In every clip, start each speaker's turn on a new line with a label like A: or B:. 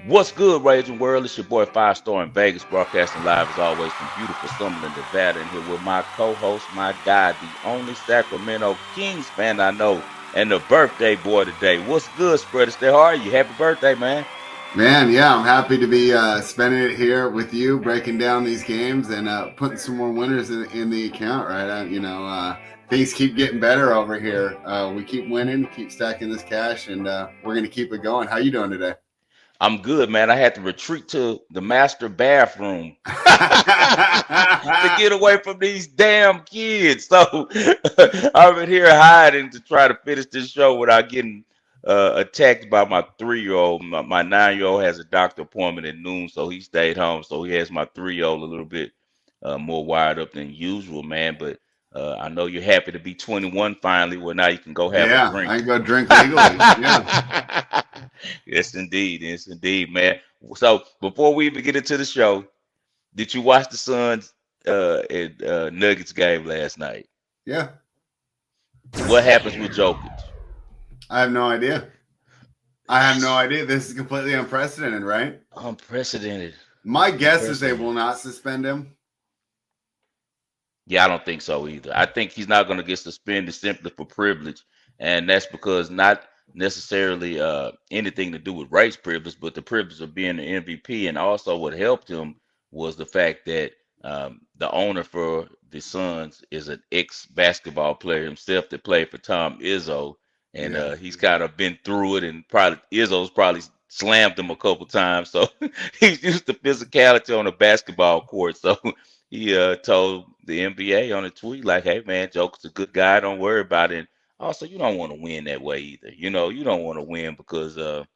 A: What's good, Raging World? It's your boy Five Star in Vegas, broadcasting live as always from beautiful Summerlin, Nevada. And here with my co-host, my guy, the only Sacramento Kings fan I know, and the birthday boy today. What's good, Spread Astaire? How are you? Happy birthday, man!
B: Man, yeah, I'm happy to be spending it here with you, breaking down these games and putting some more winners in the account, right? Things keep getting better over here. We keep winning, keep stacking this cash, and we're going to keep it going. How you doing today?
A: I'm good, man. I had to retreat to the master bathroom to get away from these damn kids. So I've been here hiding to try to finish this show without getting attacked by my 3-year-old. My 9-year-old has a doctor appointment at noon, so he stayed home. So he has my 3-year-old a little bit more wired up than usual, man. But I know you're happy to be 21 finally. Well, now you can go have a
B: Yeah,
A: drink.
B: I can go drink legally. Yeah.
A: Yes, indeed. Yes, indeed, man. So before we even get into the show, did you watch the Suns and Nuggets game last night?
B: Yeah.
A: What happens with Jokic?
B: I have no idea. I have no idea. This is completely unprecedented, right?
A: Unprecedented.
B: My guess is they
A: Unprecedented.
B: will not suspend him.
A: Yeah, I don't think so either. I think he's not going to get suspended simply for privilege, and that's because not necessarily anything to do with race privilege, but the privilege of being the MVP. And also, what helped him was the fact that the owner for the Suns is an ex-basketball player himself that played for Tom Izzo, and
B: Yeah.
A: he's kind of been through it, and probably Izzo's probably slammed him a couple times, so he's used to physicality on a basketball court. So he told the NBA on a tweet like, "Hey man, Joker's a good guy. Don't worry about it." And also, you don't want to win that way either. You don't want to win because the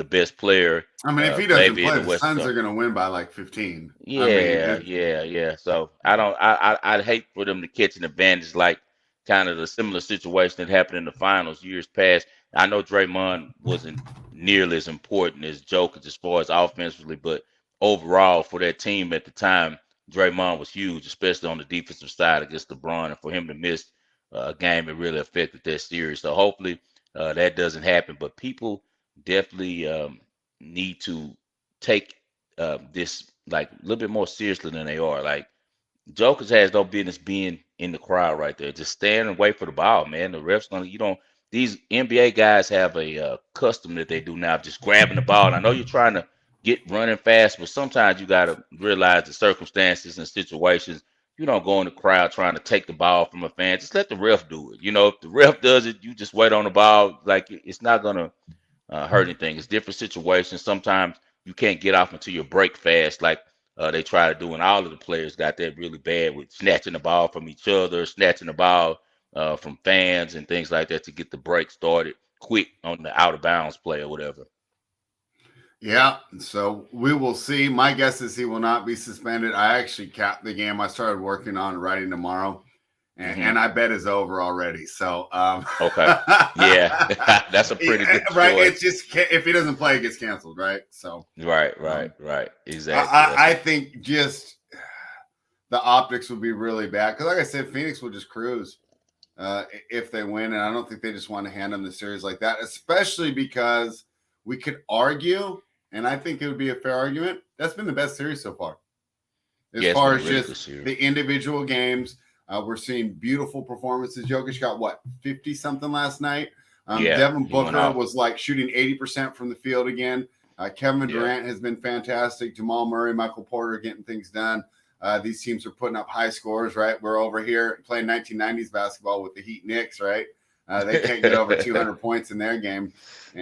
A: best player,
B: I mean, if he doesn't
A: maybe in
B: play,
A: the
B: the
A: Western
B: Suns are
A: Conference.
B: going to win by like 15. I mean,
A: Yeah, yeah, yeah. So I don't. I'd hate for them to catch an advantage like kind of the similar situation that happened in the finals years past. I know Draymond wasn't nearly as important as Jokic as far as offensively, but overall for that team at the time, Draymond was huge, especially on the defensive side against LeBron. And for him to miss a game, it really affected that series. So hopefully that doesn't happen. But people definitely need to take this like a little bit more seriously than they are. Like Jokers has no business being in the crowd right there. Just stand and wait for the ball, man. The refs gonna you don't. These NBA guys have a custom that they do now, just grabbing the ball. And I know you're trying to get running fast, but sometimes you gotta realize the circumstances and situations. You don't go in the crowd trying to take the ball from a fan. Just let the ref do it. If the ref does it, you just wait on the ball. Like it's not gonna hurt anything. It's different situations. Sometimes you can't get off until you break fast, like they try to do. And all of the players got that really bad with snatching the ball from each other, snatching the ball from fans and things like that to get the break started quick on the out of bounds play or whatever.
B: yeah. So we will see. My guess is he will not be suspended. I actually capped the game. I started working on writing tomorrow,
A: Hmm.
B: and I bet is over already. So,
A: Okay. Yeah, that's a pretty good
B: right.
A: choice.
B: It's just if he doesn't play, it gets canceled. Right. So,
A: Right, right,
B: um,
A: right. Exactly.
B: I,
A: That's
B: I I think just the optics would be really bad because, like I said, Phoenix will just cruise if they win, and I don't think they just want to hand them the series like that, especially because we could argue, and I think it would be a fair argument. That's been the best series so far, as
A: yeah, it's
B: far
A: been a
B: as
A: really good
B: just
A: series.
B: the individual games. We're seeing beautiful performances. Jokic got what 50 something last night.
A: Yeah,
B: Devin
A: he went
B: Booker
A: off.
B: was like shooting 80% from the field again. Kevin
A: Yeah.
B: Durant has been fantastic. Jamal Murray, Michael Porter getting things done. These teams are putting up high scores, right? We're over here playing 1990s basketball with the Heat Knicks, right? They can't get over 200 points in their game,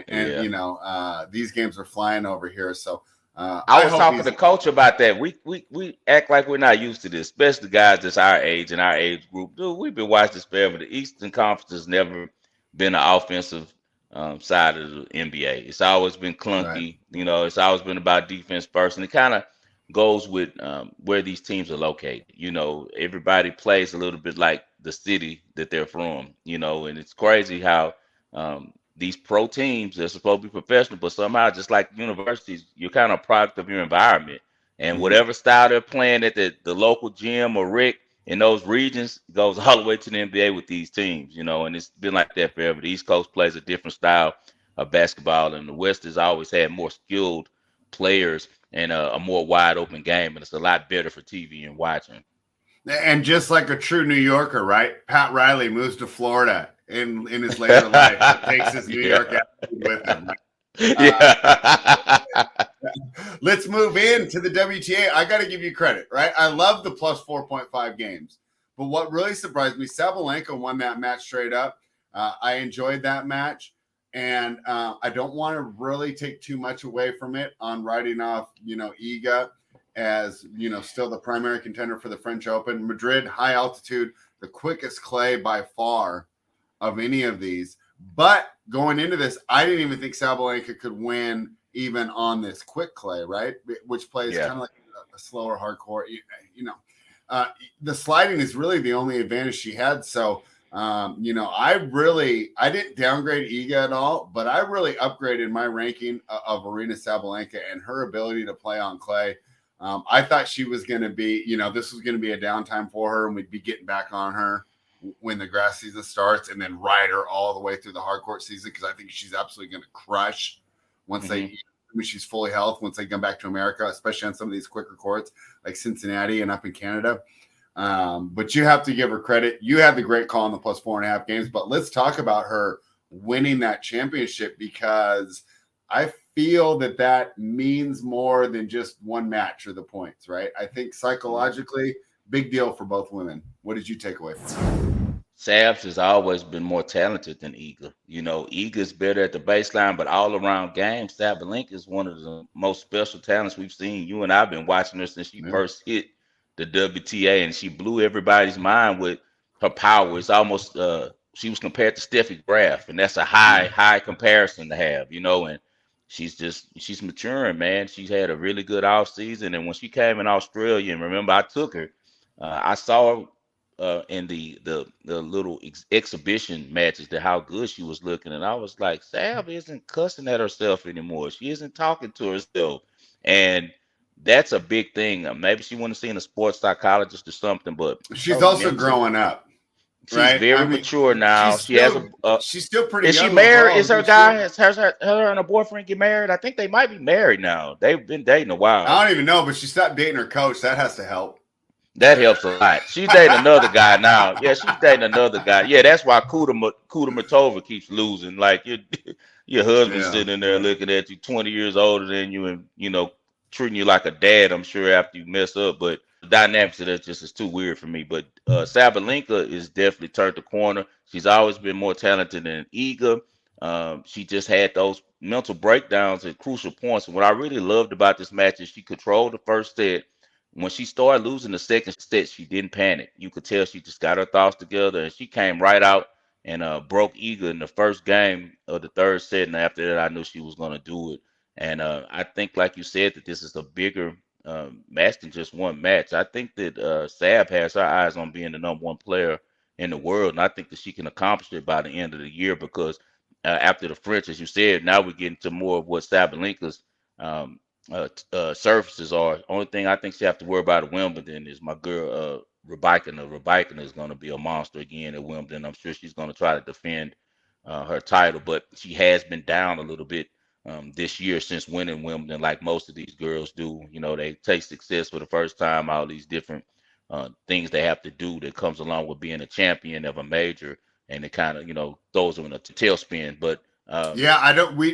B: and
A: Yeah.
B: these games are flying over here. So
A: I
B: I
A: was
B: hope
A: talking
B: he's
A: to coach about that. We act like we're not used to this, especially guys that's our age and our age group. Dude, we've been watching this forever. The Eastern Conference has never been an offensive side of the NBA. It's always been
B: right.
A: clunky. It's always been about defense first, and it kind of goes with where these teams are located. Everybody plays a little bit like the city that they're from. And it's crazy how these pro teams they're supposed to be professional, but somehow just like universities, you're kind of a product of your environment. And
B: Mhm.
A: whatever style they're playing at the local gym or rec in those regions goes all the way to the NBA with these teams, and it's been like that forever. The East Coast plays a different style of basketball, and the West has always had more skilled players and a more wide open game, and it's a lot better for TV and watching.
B: And just like a true New Yorker, right? Pat Riley moves to Florida in his later life, but takes his New York
A: Yeah.
B: attitude with him. Uh,
A: Yeah.
B: let's move into the WTA. I got to give you credit, right? I love the plus 4.5 games. But what really surprised me, Sabalenka won that match straight up. I enjoyed that match. And I don't want to really take too much away from it on writing off, Iga as, still the primary contender for the French Open. Madrid, high altitude, the quickest clay by far of any of these. But going into this, I didn't even think Sabalenka could win even on this quick clay, right? Which plays kind of like a slower hardcore, the sliding is really the only advantage she had. So, I didn't downgrade Iga at all, but I really upgraded my ranking of Aryna Sabalenka and her ability to play on clay. I thought she was going to be, this was going to be a downtime for her, and we'd be getting back on her when the grass season starts, and then ride her all the way through the hard court season, because I think she's absolutely going to crush once she's fully healthy, once they come back to America, especially on some of these quicker courts like Cincinnati and up in Canada. But you have to give her credit. You had the great call on the plus 4.5 games, but let's talk about her winning that championship, because I feel that means more than just one match or the points, right? I think psychologically, big deal for both women. What did you take away from it?
A: Sabs has always been more talented than Iga. Iga's better at the baseline, but all around game, Sabalenka is one of the most special talents we've seen. You and I've been watching her since she first hit the WTA, and she blew everybody's mind with her power. It's almost she was compared to Steffi Graf, and that's a high comparison to have, and she's maturing, man. She's had a really good off season, and when she came in Australia, and remember I took her, I saw her in the little exhibition matches, to how good she was looking, and I was like, Sav isn't cussing at herself anymore. She isn't talking to herself, and that's a big thing. Maybe she wouldn't have seen a sports psychologist or something, but
B: she's also growing up.
A: She's
B: right?
A: very mature now.
B: She's still pretty
A: is
B: young.
A: She married? Is her guy? Has her and her boyfriend get married? I think they might be married now. They've been dating a while.
B: I don't even know, but she stopped dating her coach. That has to help.
A: That helps a lot. She's dating another guy now. Yeah, she's dating another guy. Yeah, that's why Kudermatova keeps losing. Like your husband's sitting in there looking at you, 20 years older than you, and treating you like a dad, I'm sure, after you mess up. But the dynamics of that just is too weird for me. But Sabalenka is definitely turned the corner. She's always been more talented than Iga. She just had those mental breakdowns at crucial points. And what I really loved about this match is she controlled the first set. When she started losing the second set, she didn't panic. You could tell she just got her thoughts together, and she came right out and broke Iga in the first game of the third set. And after that, I knew she was going to do it. And I think, like you said, that this is a bigger match than just one match. I think that Sab has her eyes on being the number one player in the world, and I think that she can accomplish it by the end of the year, because after the French, as you said, now we're getting to more of what Sabalenka's um, surfaces are. Only thing I think she have to worry about at Wimbledon is my girl Rybakina. Rybakina is going to be a monster again at Wimbledon. I'm sure she's going to try to defend her title, but she has been down a little bit this year since winning Wimbledon, like most of these girls do. They take success for the first time, all these different things they have to do that comes along with being a champion of a major, and it kind of throws them in a tailspin. But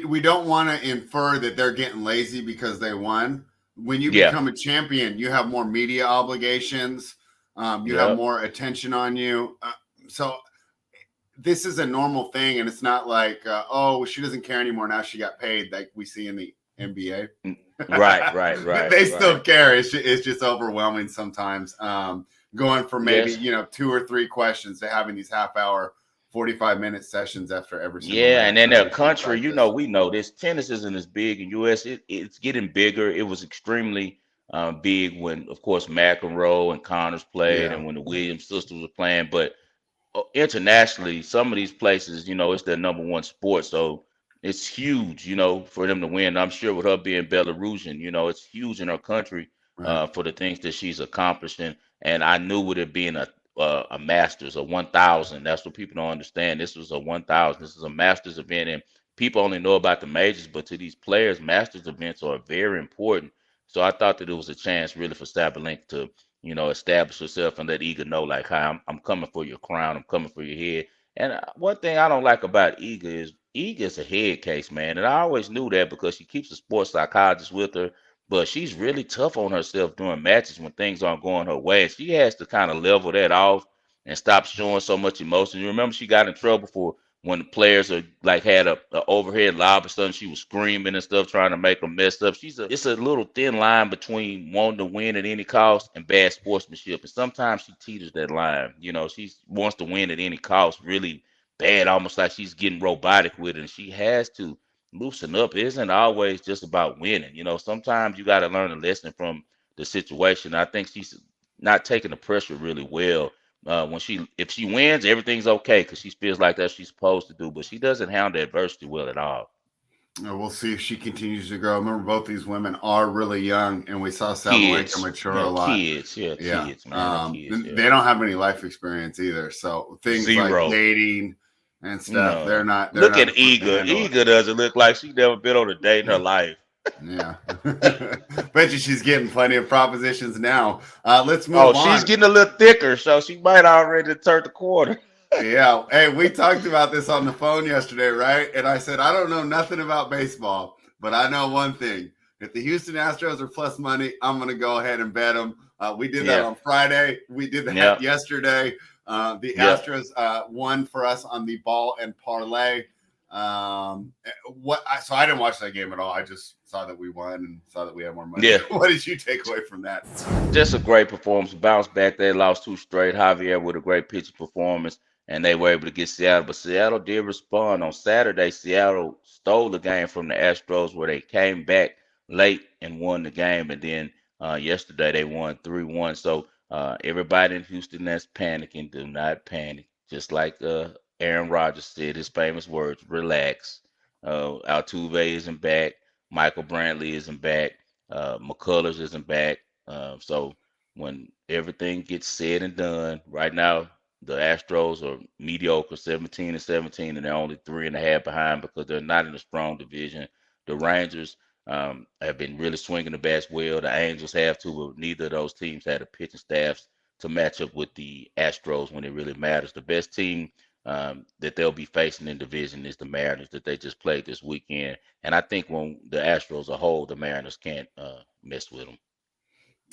B: we don't want to infer that they're getting lazy because they won. When you become a champion, you have more media obligations. You have more attention on you. So this is a normal thing, and it's not like, she doesn't care anymore now she got paid, like we see in the NBA.
A: Right.
B: They still care. It's just overwhelming sometimes. Going from maybe 2 or 3 questions to having these half-hour, 45-minute sessions after every single match.
A: And in their country, we know this tennis isn't as big in U.S. It's getting bigger. It was extremely big when, of course, McEnroe and Connors played, and when the Williams sisters were playing. But internationally, some of these places, it's their number one sport. So it's huge, for them to win. I'm sure with her being Belarusian, it's huge in her country for the things that she's accomplishing. And I knew with it being a Masters, a 1,000. That's what people don't understand. This was a 1,000. This is a Masters event, and people only know about the majors, but to these players, Masters events are very important. So I thought that it was a chance really for Sabalenka to, establish herself and let Iga know, like, hi, I'm coming for your crown, I'm coming for your head. And one thing I don't like about Iga is a head case, man. And I always knew that because she keeps a sports psychologist with her, but she's really tough on herself during matches when things aren't going her way. She has to kind of level that off and stop showing so much emotion. You remember she got in trouble for when the players are like had a overhead lob or something, she was screaming and stuff, trying to make them mess up. It's a little thin line between wanting to win at any cost and bad sportsmanship. And sometimes she teeters that line. She wants to win at any cost, really bad, almost like she's getting robotic with it. And she has to loosen up. It isn't always just about winning. Sometimes you got to learn a lesson from the situation. I think she's not taking the pressure really well if she wins, everything's okay because she feels like that's what she's supposed to do. But she doesn't handle adversity well at all.
B: We'll see if she continues to grow. Remember, both these women are really young, and we saw Sabalenka
A: Kids,
B: mature a lot. Yeah,
A: kids, man, they're kids. Yeah.
B: They don't have any life experience either. So things like
A: Zero.
B: dating and stuff,
A: No.
B: they're not.
A: Look at
B: equipped to
A: Iga.
B: handle it.
A: Iga doesn't look like she never been on a date in her life.
B: Yeah, bet you she's getting plenty of propositions now. Let's
A: Oh,
B: move
A: she's
B: on.
A: getting a little thicker, so she might already turn the corner.
B: Yeah. Hey, we talked about this on the phone yesterday, right? And I said, I don't know nothing about baseball, but I know one thing. If the Houston Astros are plus money, I'm going to go ahead and bet them. We did that
A: Yeah.
B: on Friday. We did that
A: Yeah.
B: yesterday. The
A: Yeah.
B: Astros won for us on the Ball and Parlay. So I didn't watch that game at all. I just saw that we won and saw that we had more money.
A: Yeah.
B: What did you take away from that?
A: Just a great performance. Bounce back. They lost two straight. Javier with a great pitching performance, and they were able to get Seattle. But Seattle did respond on Saturday. Seattle stole the game from the Astros, where they came back late and won the game. And then yesterday they won 3-1. So everybody in Houston that's panicking, do not panic. Just like Aaron Rodgers said, his famous words: "Relax." Altuve isn't back. Michael Brantley isn't back. McCullers isn't back. So when everything gets said and done, right now the Astros are mediocre, 17-17, and they're only 3.5 behind because they're not in a strong division. The Rangers have been really swinging the bats well. The Angels have too, but neither of those teams had the pitching staffs to match up with the Astros when it really matters. The best team that they'll be facing in division is the Mariners that they just played this weekend. And I think when the Astros are whole, the Mariners can't mess with them.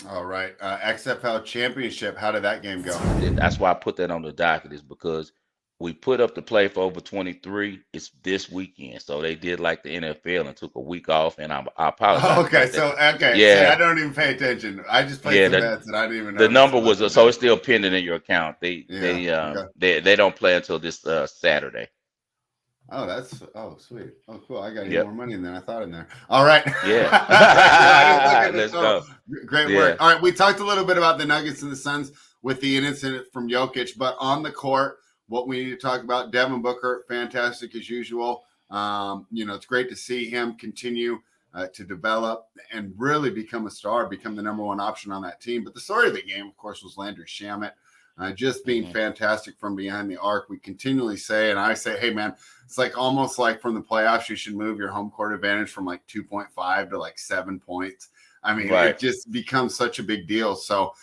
B: All right. XFL Championship. How did that game go?
A: And that's why I put that on the docket, is because we put up the play for over 23. It's this weekend. So they did like the NFL and took a week off. And I apologize.
B: Okay. So
A: Yeah.
B: I don't even pay attention. I just played some bets and I didn't even know
A: the number was so it's still pending in your account. They don't play until this Saturday.
B: Oh, sweet. Oh, cool. I got
A: Yep.
B: more money than I thought in there. All right.
A: Yeah. Let's go.
B: Great work. All right. We talked a little bit about the Nuggets and the Suns with the incident from Jokic, but on the court, what we need to talk about, Devin Booker, fantastic as usual. It's great to see him continue to develop and really become a star, become the number one option on that team. But the story of the game, of course, was Landry Shamet. Just being fantastic from behind the arc. We continually say, and I say, hey, man, it's like almost like from the playoffs, you should move your home court advantage from like 2.5 to like 7 points. I mean, It just becomes such a big deal. So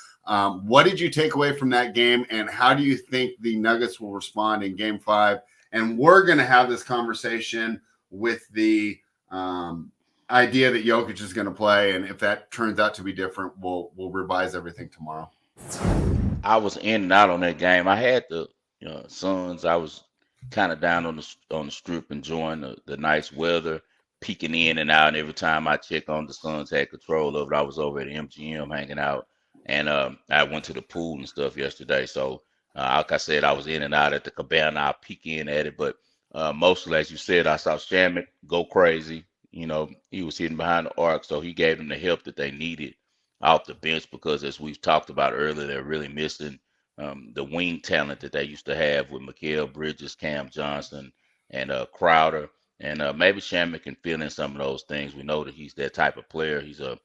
B: what did you take away from that game, and how do you think the Nuggets will respond in Game 5? And we're going to have this conversation with the idea that Jokic is going to play, and if that turns out to be different, we'll revise everything tomorrow.
A: I was in and out on that game. I had the Suns. I was kind of down on the strip, enjoying the nice weather, peeking in and out. And every time I checked on, the Suns had control of it. I was over at MGM hanging out, and I went to the pool and stuff yesterday. So, like I said, I was in and out at the cabana. I peek in at it, but mostly, as you said, I saw Shamit go crazy. He was hitting behind the arc, so he gave them the help that they needed off the bench because, as we've talked about earlier, they're really missing the wing talent that they used to have with Mikal Bridges, Cam Johnson, and Crowder. And maybe Shamit can fill in some of those things. We know that he's that type of player. He's a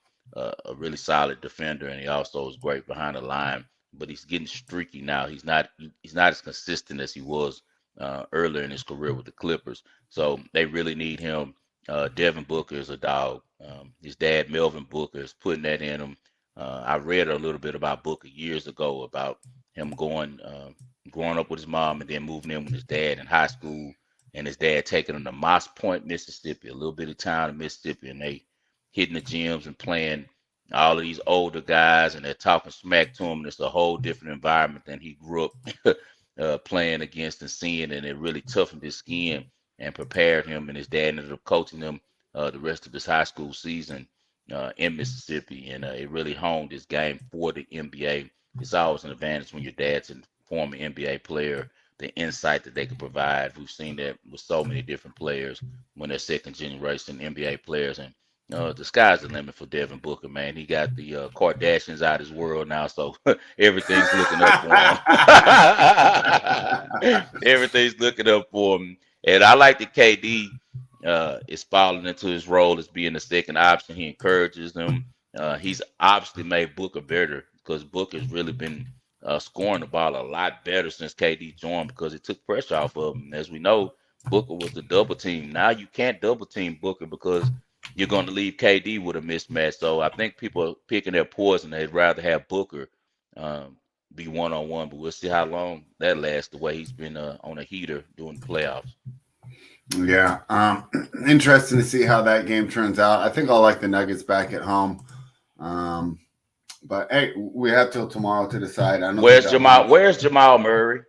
A: really solid defender, and he also is great behind the line. But he's getting streaky now. He's not as consistent as he was earlier in his career with the Clippers. So they really need him. Devin Booker is a dog. His dad, Melvin Booker, is putting that in him. I read a little bit about Booker years ago about him growing up with his mom and then moving in with his dad in high school, and his dad taking him to Moss Point, Mississippi, a little bit of town in Mississippi, and they hitting the gyms and playing all of these older guys, and they're talking smack to him. And it's a whole different environment than he grew up playing against and seeing, and it really toughened his skin and prepared him. And his dad ended up coaching him the rest of his high school season in Mississippi, and it really honed his game for the NBA. It's always an advantage when your dad's a former NBA player, the insight that they can provide. We've seen that with so many different players when they're second generation NBA players, and the sky's the limit for Devin Booker, man. He got the Kardashians out of his world now, so everything's looking up for him. Everything's looking up for him. And I like that KD is falling into his role as being the second option. He encourages them. He's obviously made Booker better because Booker's really been scoring the ball a lot better since KD joined because it took pressure off of him. As we know, Booker was the double team. Now you can't double team Booker because you're going to leave KD with a mismatch. So I think people are picking their poison. They'd rather have Booker be one-on-one, but we'll see how long that lasts the way he's been on a heater during the playoffs.
B: Yeah. Interesting to see how that game turns out. I think I'll like the Nuggets back at home. But, hey, we have till tomorrow to decide. I don't
A: Where's Jamal? Where's Jamal Murray?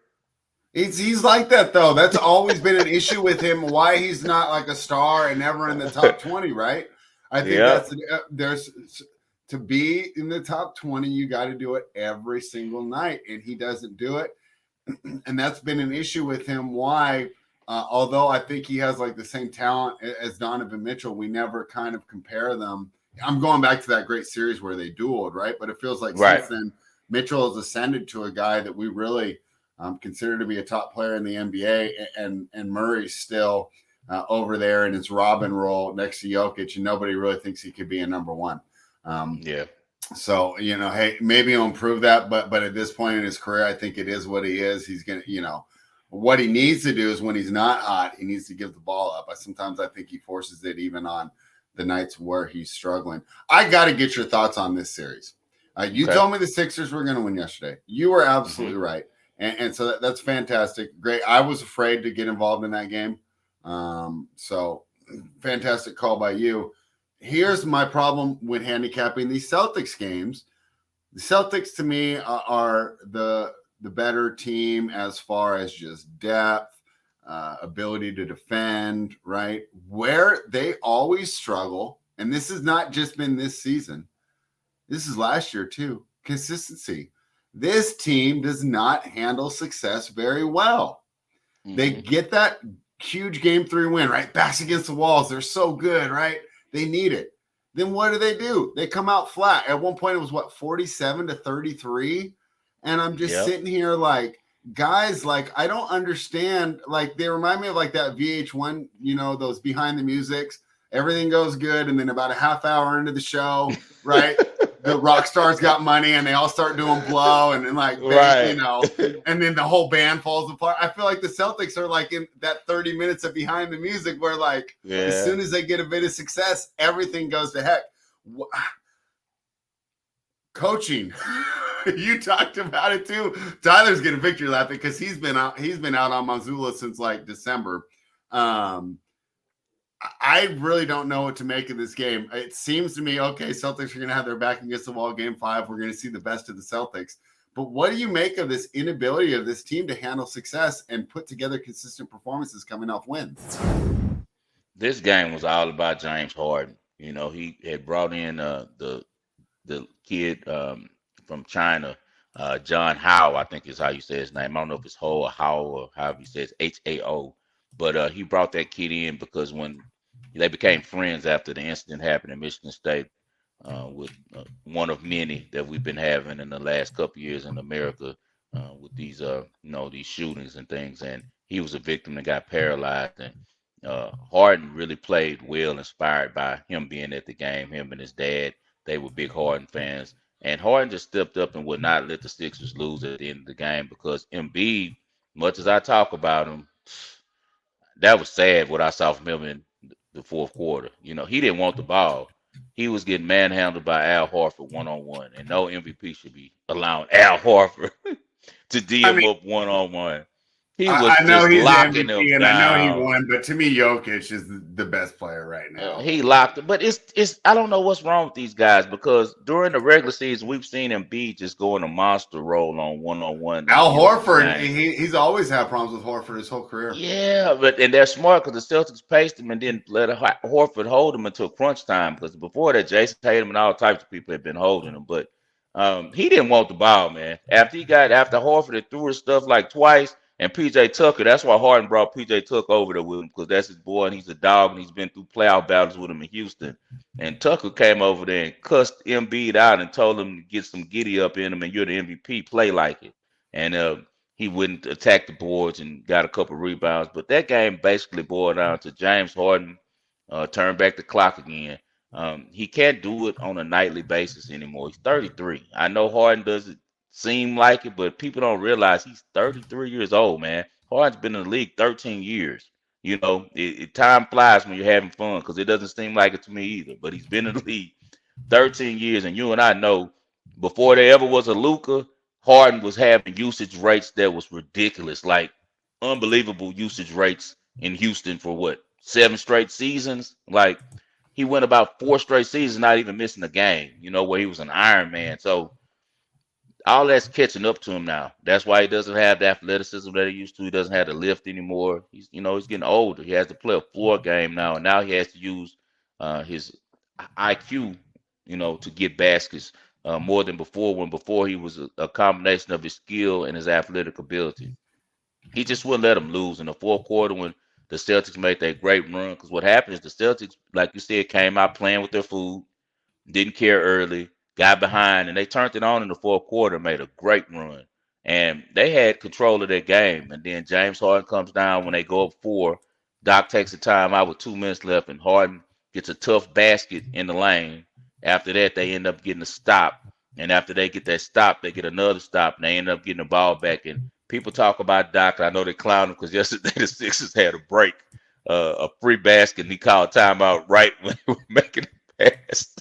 B: He's like that, though. That's always been an issue with him, why he's not like a star and never in the top 20, right? I think there's to be in the top 20, you got to do it every single night, and he doesn't do it. And that's been an issue with him. Why? Although I think he has like the same talent as Donovan Mitchell, we never kind of compare them. I'm going back to that great series where they dueled, right? But it feels like since then, Mitchell has ascended to a guy that we really consider to be a top player in the NBA, and Murray's still over there in his Robin role next to Jokic, and nobody really thinks he could be a number one. So, hey, maybe he'll improve that, but at this point in his career, I think it is what he is. He's going to, what he needs to do is when he's not hot, he needs to give the ball up. Sometimes I think he forces it even on the nights where he's struggling. I got to get your thoughts on this series. You told me the Sixers were going to win yesterday. You were absolutely right. And so that's fantastic. Great. I was afraid to get involved in that game. So fantastic call by you. Here's my problem with handicapping these Celtics games. The Celtics to me are the better team as far as just depth, ability to defend, right? Where they always struggle, and this has not just been this season. This is last year too. Consistency. This team does not handle success very well. They get that huge game 3 win, right? Backs against the walls. They're so good, right? They need it. Then what do? They come out flat. At one point, it was 47-33. And I'm just sitting here like, guys, like, I don't understand. Like, they remind me of like that VH1, those behind the musics. Everything goes good. And then about a half hour into the show, right? The rock stars got money and they all start doing blow and then and then the whole band falls apart. I feel like the Celtics are like in that 30 minutes of behind the music where like as soon as they get a bit of success, everything goes to heck. Coaching. You talked about it too. Tyler's getting victory lap because he's been out on Mazzulla since like December. I really don't know what to make of this game. It seems to me, okay, Celtics are going to have their back against the wall game 5. We're going to see the best of the Celtics. But what do you make of this inability of this team to handle success and put together consistent performances coming off wins?
A: This game was all about James Harden. He had brought in the kid from China, John Hao, I think is how you say his name. I don't know if it's Ho or Hao or however he says Hao. But he brought that kid in because when they became friends after the incident happened in Michigan State with one of many that we've been having in the last couple of years in America with these, these shootings and things. And he was a victim that got paralyzed. And Harden really played well, inspired by him being at the game, him and his dad. They were big Harden fans. And Harden just stepped up and would not let the Sixers lose at the end of the game because Embiid, much as I talk about him, that was sad what I saw from him in the fourth quarter. He didn't want the ball. He was getting manhandled by Al Horford one on one, and no MVP should be allowing Al Horford to D
B: I
A: him
B: mean,
A: up one on one. He was
B: I know
A: just
B: he's the
A: locking
B: MVP
A: him
B: and I know he
A: down.
B: won, but to me, Jokic is the best player right now.
A: He locked it, but it's I don't know what's wrong with these guys because during the regular season we've seen Embiid just go in a monster role on one at
B: Al
A: the end of the
B: Horford,
A: game.
B: he's always had problems with Horford his whole career.
A: Yeah, and they're smart because the Celtics paced him and didn't let Horford hold him until crunch time. Because before that, Jason Tatum and all types of people had been holding him, but he didn't want the ball, man. After Horford had threw his stuff like twice, and PJ Tucker. That's why Harden brought PJ Tucker over there with him because that's his boy and he's a dog and he's been through playoff battles with him in Houston. And Tucker came over there and cussed Embiid out and told him to get some giddy up in him and you're the MVP, play like it. And he wouldn't attack the boards and got a couple rebounds. But that game basically boiled down to James Harden turn back the clock again. He can't do it on a nightly basis anymore. He's 33. I know Harden doesn't seem like it, but people don't realize he's 33 years old, man. Harden's been in the league 13 years. Time flies when you're having fun because it doesn't seem like it to me either. But he's been in the league 13 years, and you and I know before there ever was a Luka, Harden was having usage rates that was ridiculous, like unbelievable usage rates in Houston for what, 7 straight seasons? Like he went about 4 straight seasons not even missing a game, where he was an Iron Man. So all that's catching up to him now. That's why he doesn't have the athleticism that he used to. He doesn't have the lift anymore. He's getting older. He has to play a floor game now, and now he has to use his IQ, to get baskets more than before. When before he was a combination of his skill and his athletic ability. He just wouldn't let him lose in the fourth quarter when the Celtics made that great run. Because what happened is the Celtics, like you said, came out playing with their food, didn't care early, got behind, and they turned it on in the fourth quarter, made a great run. And they had control of their game. And then James Harden comes down when they go up four. Doc takes a timeout with 2 minutes left, and Harden gets a tough basket in the lane. After that, they end up getting a stop. And after they get that stop, they get another stop, and they end up getting the ball back. And people talk about Doc. I know they clown him because yesterday the Sixers had a break, a free basket, and he called timeout right when they were making the pass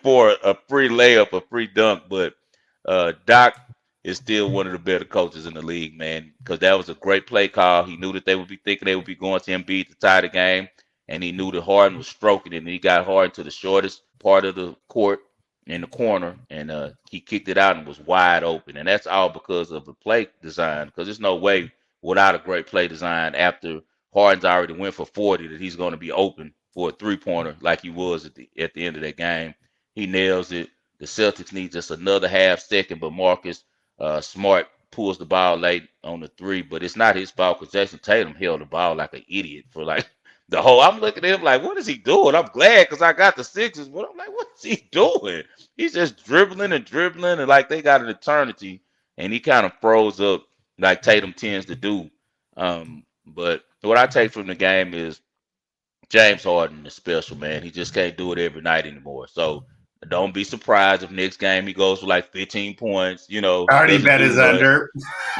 A: for a free layup, a free dunk. But Doc is still one of the better coaches in the league, man, because that was a great play call. He knew that they would be thinking they would be going to Embiid to tie the game, and he knew that Harden was stroking it, and he got Harden to the shortest part of the court in the corner, and he kicked it out and was wide open. And that's all because of the play design, because there's no way without a great play design after Harden's already went for 40 that he's going to be open for a three-pointer like he was at the end of that game. He nails it. The Celtics need just another half second, but Marcus Smart pulls the ball late on the three, but it's not his fault because Jason Tatum held the ball like an idiot for like the whole. I'm looking at him like, what is he doing? I'm glad because I got the Sixers, but I'm like, what is he doing? He's just dribbling, and like they got an eternity, and he kind of froze up like Tatum tends to do. But what I take from the game is James Harden is special, man. He just can't do it every night anymore. So don't be surprised if next game he goes for like 15 points.
B: I already
A: Doesn't
B: bet
A: do
B: his
A: much.
B: under.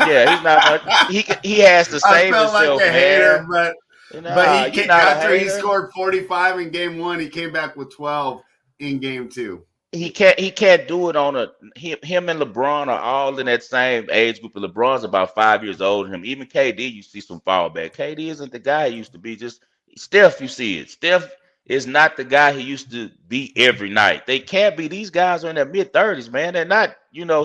A: Yeah, he's not much. He has to
B: I
A: save
B: felt like
A: himself,
B: a hater,
A: man.
B: but
A: Nah,
B: he
A: you're
B: came,
A: not a
B: after he
A: hater.
B: scored 45 in game one, he came back with 12 in game two.
A: He can't do it on a him and LeBron are all in that same age group. LeBron's about 5 years older than him. Even KD, you see some fall back. KD isn't the guy he used to be. Just Steph, you see it. Steph is not the guy he used to be every night. They can't be. These guys are in their mid 30s, man. They're not,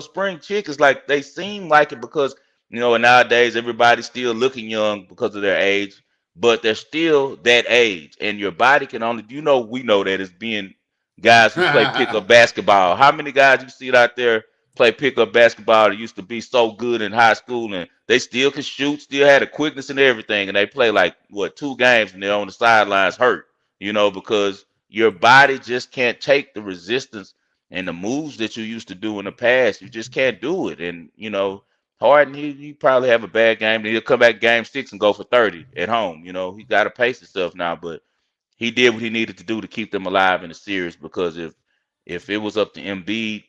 A: spring chickens like they seem like it because and nowadays everybody's still looking young because of their age, but they're still that age, and your body can only. We know that as being guys who play pickup basketball. How many guys you see out there play pickup basketball that used to be so good in high school and they still can shoot, still had the quickness and everything, and they play like what 2 games and they're on the sidelines hurt, because your body just can't take the resistance and the moves that you used to do in the past. You just can't do it. And Harden, he probably have a bad game, then he'll come back game 6 and go for 30 at home. He got to pace himself now, but he did what he needed to do to keep them alive in the series because if it was up to Embiid,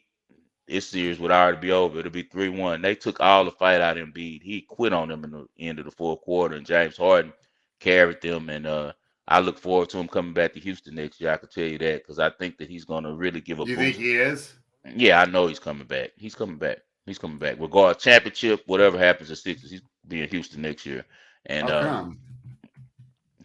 A: this series would already be over. It'll be 3-1. They took all the fight out of Embiid. He quit on them in the end of the fourth quarter, and James Harden carried them. And I look forward to him coming back to Houston next year. I can tell you that because I think that he's going to really give a
B: You think
A: boost.
B: he is?
A: Yeah, I know he's coming back. He's coming back. He's coming back. Regardless, championship, whatever happens at Sixers, he's be in Houston next year. And
B: How come?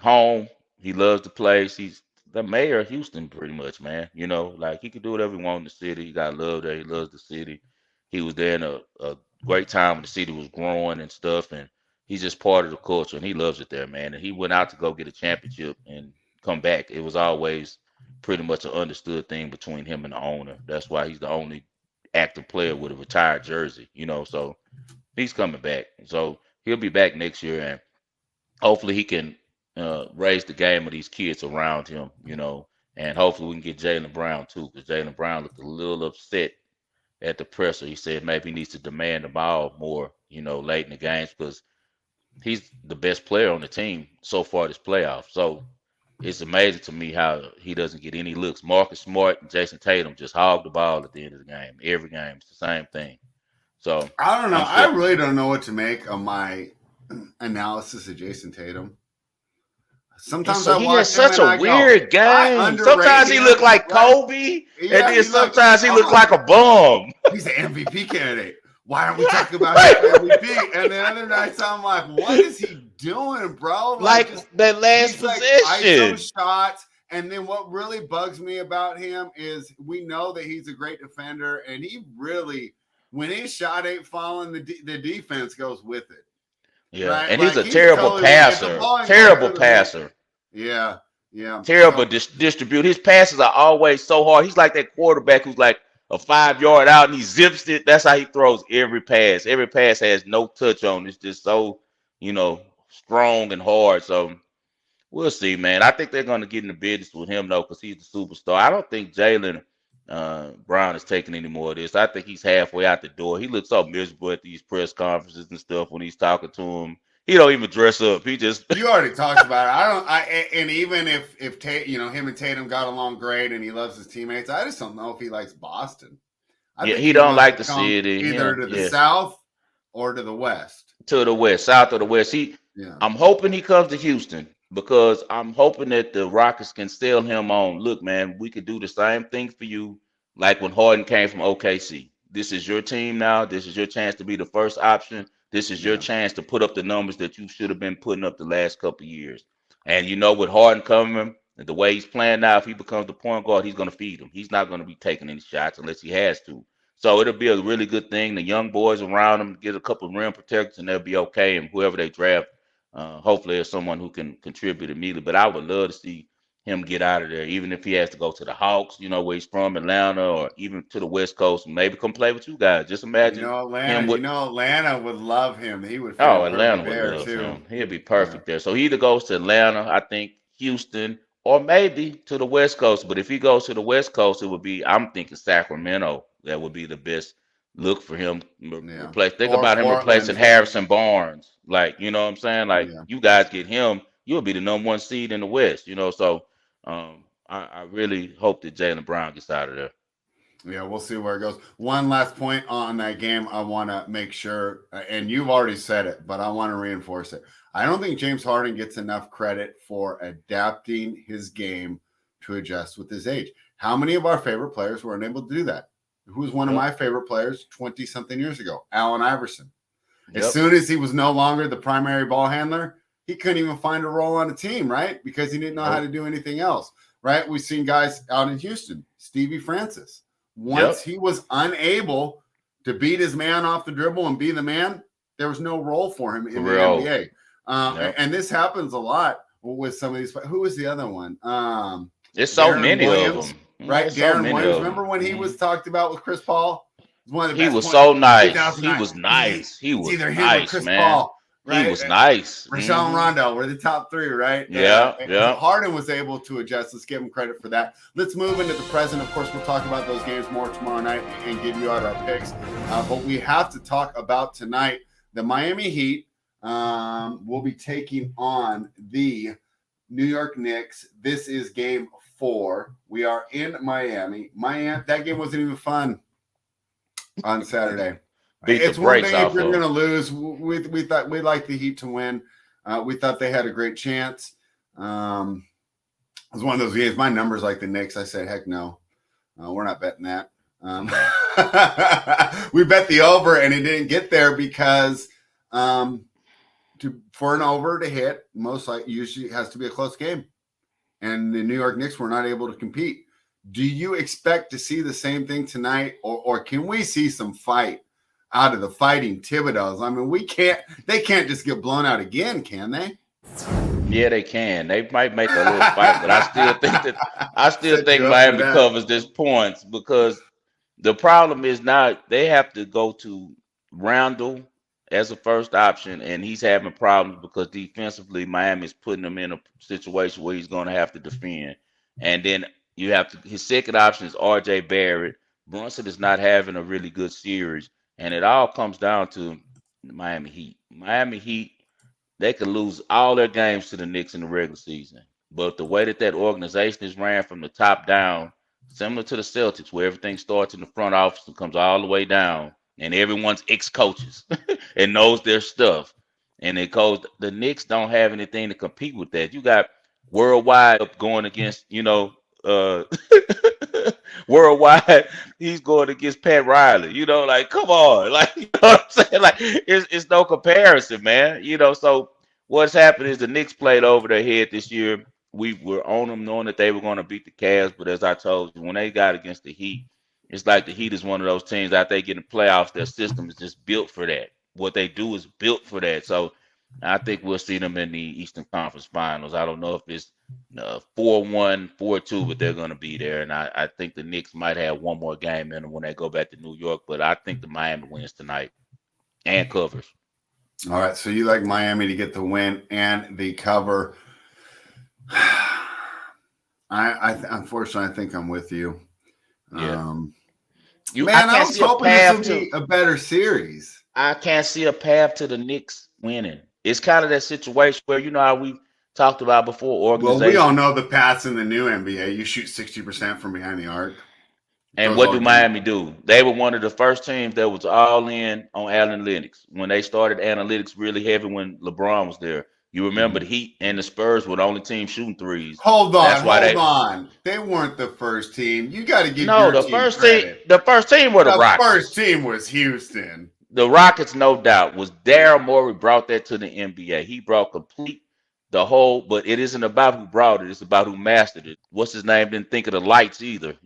A: home. He loves the place. He's the mayor of Houston, pretty much, man. Like he could do whatever he wants in the city. He got love there. He loves the city. He was there in a great time when the city was growing and stuff, and he's just part of the culture, and he loves it there, man. And he went out to go get a championship and come back. It was always pretty much an understood thing between him and the owner. That's why he's the only active player with a retired jersey. So he's coming back. So he'll be back next year, and hopefully he can raise the game of these kids around him, and hopefully we can get Jaylen Brown too, because Jaylen Brown looked a little upset at the presser. He said maybe he needs to demand the ball more, late in the games because he's the best player on the team so far this playoff. So it's amazing to me how he doesn't get any looks. Marcus Smart and Jason Tatum just hog the ball at the end of the game. Every game, it's the same thing. So
B: I don't know.
A: I'm
B: I
A: sure.
B: really don't know what to make of my analysis of Jason Tatum.
A: It's
B: Sometimes
A: so
B: I
A: he has
B: watch him
A: such
B: and
A: a
B: I go,
A: weird
B: I
A: game.
B: underrate
A: Sometimes he look
B: him.
A: like
B: Right?
A: Kobe, and
B: Yeah,
A: then
B: he's like,
A: sometimes he look like a bum.
B: he's an MVP candidate. Why aren't we talking about him
A: Right.
B: for MVP? And the other nights I'm like, what is he doing, bro?
A: Like
B: Just
A: that last
B: he's like ISO
A: possession.
B: shots. And then what really bugs me about him is we know that he's a great defender, and he really, when his shot ain't falling, the defense goes with it.
A: Yeah,
B: Right?
A: and he's
B: Like
A: a
B: he's
A: terrible
B: totally if the
A: passer.
B: ball ain't going
A: Terrible
B: through the hoop.
A: passer.
B: Yeah, yeah.
A: Terrible distribute. His passes are always so hard. He's like that quarterback who's like a 5 yard out and he zips it. That's how he throws every pass. Every pass has no touch on it. It's just so, strong and hard. So we'll see, man. I think they're going to get in the business with him though, because he's the superstar. I don't think Jaylen Brown is taking any more of this. I think he's halfway out the door. He looks so miserable at these press conferences and stuff when he's talking to him. He don't even dress up. He just
B: You already talked about it. And even if him and Tatum got along great and he loves his teammates, I just don't know if he likes Boston. I
A: yeah,
B: think
A: he
B: he
A: don't
B: wants
A: like
B: to
A: the
B: come
A: city.
B: either to the
A: Yeah,
B: South or to the West.
A: to the west, south of the west.
B: Yeah,
A: I'm hoping he comes to Houston because I'm hoping that the Rockets can sell him on. Look, man, we could do the same thing for you, like when Harden came from OKC. This is your team now. This is your chance to be the first option. This is your
B: yeah.
A: chance to put up the numbers that you should have been putting up the last couple of years. And with Harden coming, the way he's playing now, if he becomes the point guard, he's going to feed him. He's not going to be taking any shots unless he has to. So it'll be a really good thing. The young boys around him get a couple of rim protectors, and they'll be okay. And whoever they draft, hopefully, there's someone who can contribute immediately. But I would love to see him get out of there, even if he has to go to the Hawks, where he's from, Atlanta, or even to the West Coast, and maybe come play with you guys. Just imagine him with.
B: Atlanta would love him. He would fit
A: Oh,
B: in
A: Atlanta
B: perfect
A: would
B: there
A: love
B: too.
A: him. He'd be
B: Yeah.
A: perfect there. So he either goes to Atlanta, I think, Houston, or maybe to the West Coast. But if he goes to the West Coast, it would be, I'm thinking Sacramento. That would be the best look for him.
B: Yeah.
A: Replace. Think
B: Or
A: about him
B: Portland.
A: replacing Harrison Barnes. Like, you know what I'm saying? Like,
B: Yeah.
A: you guys get him, you'll be the number one seed in the West. So I really hope that Jaylen Brown gets out of there.
B: Yeah, we'll see where it goes. One last point on that game, I want to make sure, and you've already said it, but I want to reinforce it. I don't think James Harden gets enough credit for adapting his game to adjust with his age. How many of our favorite players were unable to do that? Who was one of
A: Yep.
B: my favorite players 20-something years ago? Allen Iverson. As
A: Yep.
B: soon as he was no longer the primary ball handler, he couldn't even find a role on a team, right? Because he didn't know how to do anything else, right? We've seen guys out in Houston, Stevie Francis. Once he was unable to beat his man off the dribble and be the man, there was no role for him in the NBA. And this happens a lot with some of these. Who was the other one?
A: There's so
B: Deron
A: many
B: Williams,
A: of them.
B: right?
A: There's so
B: Deron
A: many
B: Williams.
A: of them.
B: Remember when he was talked about with Chris Paul? One of the
A: He
B: best
A: was
B: points
A: so nice. He
B: 2009.
A: was nice. He
B: It's
A: was
B: either him or
A: nice,
B: Chris
A: man.
B: Paul, right?
A: He was nice.
B: Rashawn Rondo were the top three, right?
A: Yeah,
B: And
A: yeah.
B: Harden was able to adjust. Let's give him credit for that. Let's move into the present. Of course, we'll talk about those games more tomorrow night and give you out our picks. But we have to talk about tonight. The Miami Heat will be taking on the New York Knicks. This is game 4. We are in Miami. That game wasn't even fun. on Saturday.
A: Beat the
B: It's one
A: brakes
B: thing if
A: off
B: you're
A: of
B: going
A: them.
B: to lose. We thought we'd like the Heat to win. We thought they had a great chance. It was one of those games. My numbers like the Knicks. I said, heck no, we're not betting that. We bet the over, and it didn't get there because for an over to hit, most likely usually has to be a close game, and the New York Knicks were not able to compete. Do you expect to see the same thing tonight, or can we see some fight out of the Fighting Thibodeaus? I mean, they can't just get blown out again, can they?
A: Yeah, they can. They might make a little fight, but I still
B: Set
A: think
B: you up for
A: Miami
B: that.
A: covers this points because the problem is not they have to go to Randall as a first option, and he's having problems because defensively Miami's putting him in a situation where he's going to have to defend. And then you have to his second option is RJ Barrett. Brunson is not having a really good series, and it all comes down to the Miami Heat. Miami Heat, they could lose all their games to the Knicks in the regular season. But the way that that organization is ran from the top down, similar to the Celtics, where everything starts in the front office and comes all the way down, and everyone's ex-coaches and knows their stuff. And it goes, the Knicks don't have anything to compete with that. You got worldwide up going against, uh, worldwide, he's going against Pat Riley. Like, come on, like, you know what I'm saying? Like, it's no comparison, man. So what's happened is the Knicks played over their head this year. We were on them knowing that they were going to beat the Cavs, but as I told you, when they got against the Heat, it's like the Heat is one of those teams out there getting playoffs. Their system is just built for that. What they do is built for that. So I think we'll see them in the Eastern Conference Finals. I don't know if it's 4-1, 4-2, but they're going to be there. And I think the Knicks might have one more game in them when they go back to New York. But I think the Miami wins tonight and covers.
B: All right, so you like Miami to get the win and the cover. Unfortunately, I think I'm with you.
A: Yeah. I
B: Man, I
A: can't
B: was
A: see a
B: hoping this
A: path
B: would
A: to.
B: be a better series.
A: I can't see a path to the Knicks winning. It's kind of that situation where how we talked about before
B: Well, we all
A: organization.
B: know the paths in the new NBA. You shoot 60% from behind the arc. It
A: And
B: goes
A: what
B: all
A: do
B: deep.
A: Miami do? They were one of the first teams that was all in on analytics when they started analytics really heavy when LeBron was there. You remember
B: Mhm.
A: the Heat and the Spurs were the only team shooting threes.
B: Hold
A: That's
B: on,
A: why
B: hold
A: they
B: on. They weren't the first team. You got to give
A: no
B: your
A: the
B: team
A: first team
B: credit.
A: the first team were the
B: The first
A: Rockets.
B: team was Houston.
A: The Rockets, no doubt, was
B: Yeah.
A: Daryl Morey brought that to the NBA. He brought complete the whole, but it isn't about who brought it, it's about who mastered it. What's his name? Didn't think of the lights either.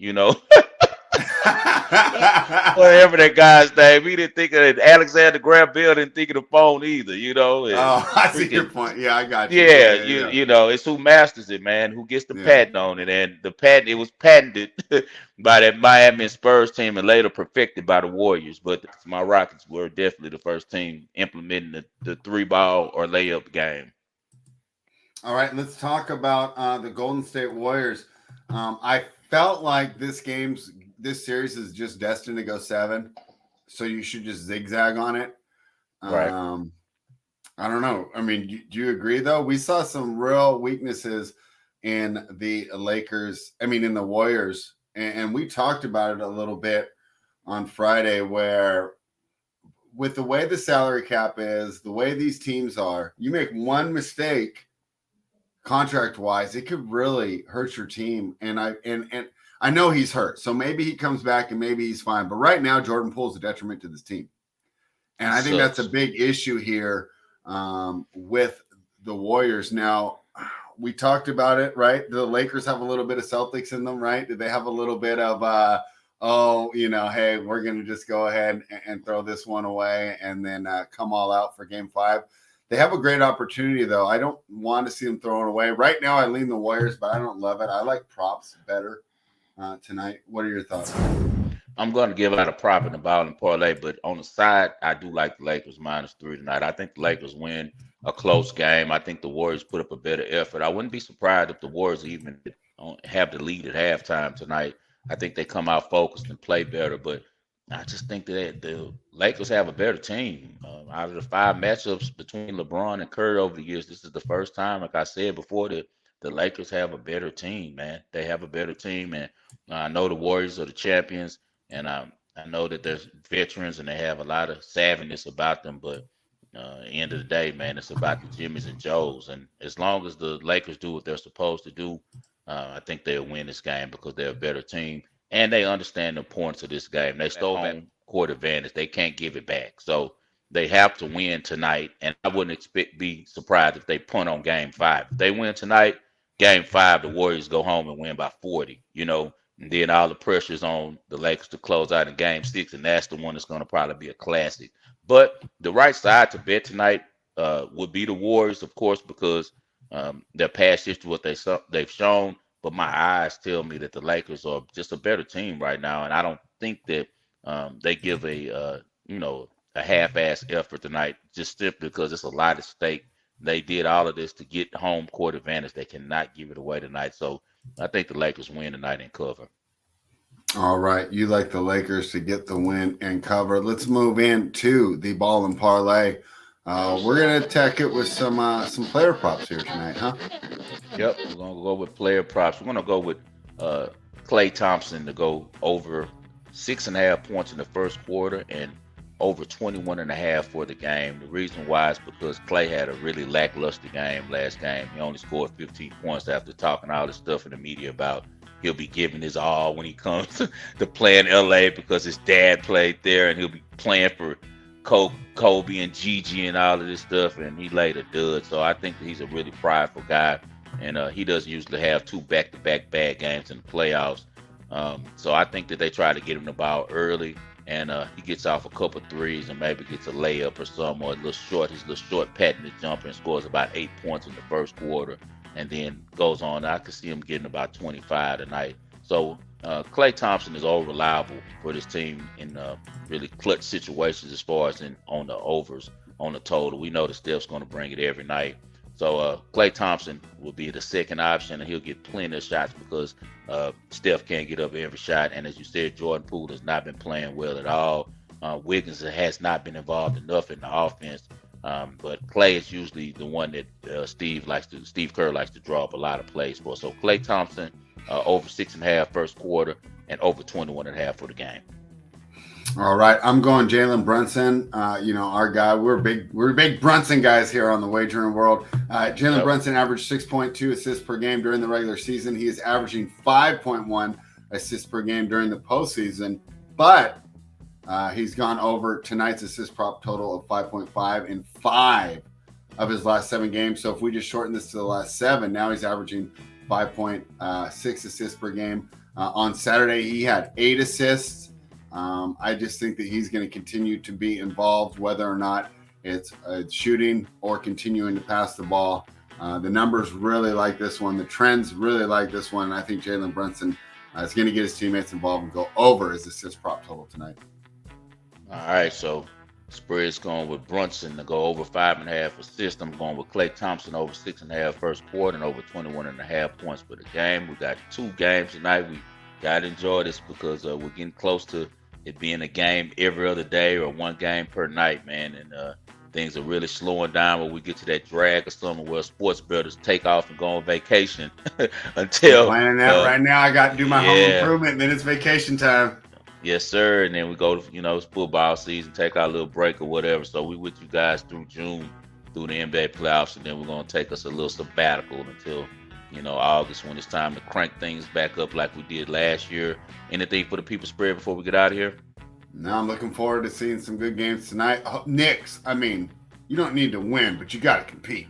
A: Whatever that guy's name, he didn't think of it. Alexander Graham Bell didn't think of the phone either. And
B: Oh, I see your
A: freaking
B: point. Yeah, I got you.
A: yeah,
B: Yeah,
A: you
B: yeah,
A: you know, it's who masters it, man, who gets the
B: yeah.
A: patent on it, and the patent it was patented by that Miami and Spurs team and later perfected by the Warriors. But my Rockets were definitely the first team implementing the three ball or layup game.
B: All right, let's talk about the Golden State Warriors. I felt like this series is just destined to go 7, so you should just zigzag on it.
A: Right.
B: Um, I don't know. I mean, do you agree though? We saw some real weaknesses in the Lakers. I mean, in the Warriors, and we talked about it a little bit on Friday, where with the way the salary cap is, the way these teams are, you make one mistake contract wise, it could really hurt your team. And I know he's hurt, so maybe he comes back and maybe he's fine. But right now, Jordan Poole's a detriment to this team, and
A: It
B: I think that's a
A: sucks.
B: big issue here with the Warriors. Now, we talked about it, right? The Lakers have a little bit of Celtics in them, right? Did they have a little bit of hey, we're going to just go ahead and throw this one away and then come all out for game 5? They have a great opportunity, though. I don't want to see them thrown away. Right now, I lean the Warriors, but I don't love it. I like props better tonight. What are your thoughts?
A: I'm going to give out a prop in the ball and parlay, but on the side, I do like the Lakers -3 tonight. I think the Lakers win a close game. I think the Warriors put up a better effort. I wouldn't be surprised if the Warriors even have the lead at halftime tonight. I think they come out focused and play better, but I just think that the Lakers have a better team. Out of the 5 matchups between LeBron and Curry over the years, this is the first time, like I said before, that the Lakers have a better team, man. They have a better team, and I know the Warriors are the champions, and I know that there's veterans and they have a lot of savviness about them, but at the end of the day, man, it's about the Jimmys and Joes. And as long as the Lakers do what they're supposed to do, I think they'll win this game because they're a better team and they understand the importance of this game. They stole home court advantage; they can't give it back, so they have to win tonight. And I wouldn't be surprised if they punt on Game 5. If they win tonight, Game 5, the Warriors go home and win by 40. And then all the pressure's on the Lakers to close out in Game 6, and that's the one that's going to probably be a classic. But the right side to bet tonight would be the Warriors, of course, because their past history, what they've shown. But my eyes tell me that the Lakers are just a better team right now, and I don't think that they give a half-ass effort tonight just simply because it's a lot at stake. They did all of this to get home court advantage. They cannot give it away tonight. So I think the Lakers win tonight and cover.
B: All right. You like the Lakers to get the win and cover. Let's move into the ball and parlay. We're going to attack it with some player props here tonight, huh?
A: Yep. We're going to go with player props. We're going to go with Klay Thompson to go over 6.5 points in the first quarter and over 21.5 for the game. The reason why is because Klay had a really lackluster game last game. He only scored 15 points after talking all this stuff in the media about he'll be giving his all when he comes to play in LA because his dad played there and he'll be playing for Kobe and Gigi and all of this stuff, and he laid a dud. So I think that he's a really prideful guy, and he doesn't usually have 2 back-to-back bad games in the playoffs. So I think that they try to get him the ball early, and he gets off a couple threes and maybe gets a layup or something, or his little short patented jumper and scores about 8 points in the first quarter, and then goes on. I could see him getting about 25 tonight. So Klay Thompson is all reliable for this team in really clutch situations as far as on the overs, on the total. We know that Steph's going to bring it every night. So Klay Thompson will be the second option, and he'll get plenty of shots because Steph can't get up every shot. And as you said, Jordan Poole has not been playing well at all. Wiggins has not been involved enough in the offense. But Klay is usually the one that Steve Kerr likes to draw up a lot of plays for. So Klay Thompson over 6.5 first quarter and over 21.5 for the game.
B: All right, I'm going Jalen Brunson. Our guy. We're big Brunson guys here on the wagering world. Jalen Brunson averaged 6.2 assists per game during the regular season. He is averaging 5.1 assists per game during the postseason, but he's gone over tonight's assist prop total of 5.5 in 5 of his last 7 games. So if we just shorten this to the last 7, now he's averaging 5.6 assists per game. On Saturday, he had 8 assists. I just think that he's going to continue to be involved, whether or not it's shooting or continuing to pass the ball. The numbers really like this one. The trends really like this one. And I think Jalen Brunson is going to get his teammates involved and go over his assist prop total tonight.
A: All right, so Spread's going with Brunson to go over 5.5 assists. I'm going with Klay Thompson over 6.5 first quarter and over 21.5 points for the game. We got 2 games tonight. We got to enjoy this because we're getting close to it being a game every other day or 1 game per night, man. And things are really slowing down when we get to that drag or something where sports bettors take off and go on vacation until
B: I'm planning that right now. I got to do my home improvement, and then it's vacation time.
A: Yes, sir. And then we go to, it's football season, take our little break or whatever. So we with you guys through June, through the NBA playoffs, and then we're going to take us a little sabbatical until, August when it's time to crank things back up like we did last year. Anything for the people spread before we get out of here?
B: No, I'm looking forward to seeing some good games tonight. Knicks, you don't need to win, but you got to compete.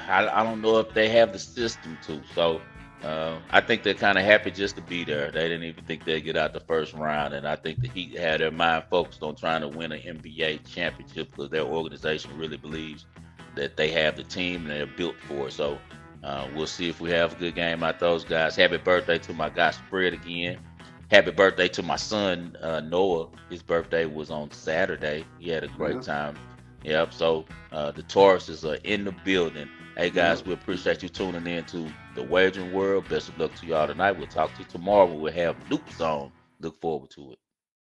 A: I don't know if they have the system to. So I think they're kind of happy just to be there. They didn't even think they'd get out the first round. And I think the Heat had their mind focused on trying to win an NBA championship because their organization really believes that they have the team and they're built for it. So we'll see if we have a good game out those guys. Happy birthday to my guy Spread again. Happy birthday to my son Noah. His birthday was on Saturday. He had a great time. Yep. So the Tauruses are in the building. Hey guys, we appreciate you tuning in to the Wagering World. Best of luck to y'all tonight. We'll talk to you tomorrow when we'll have Luke's on. Look forward to it.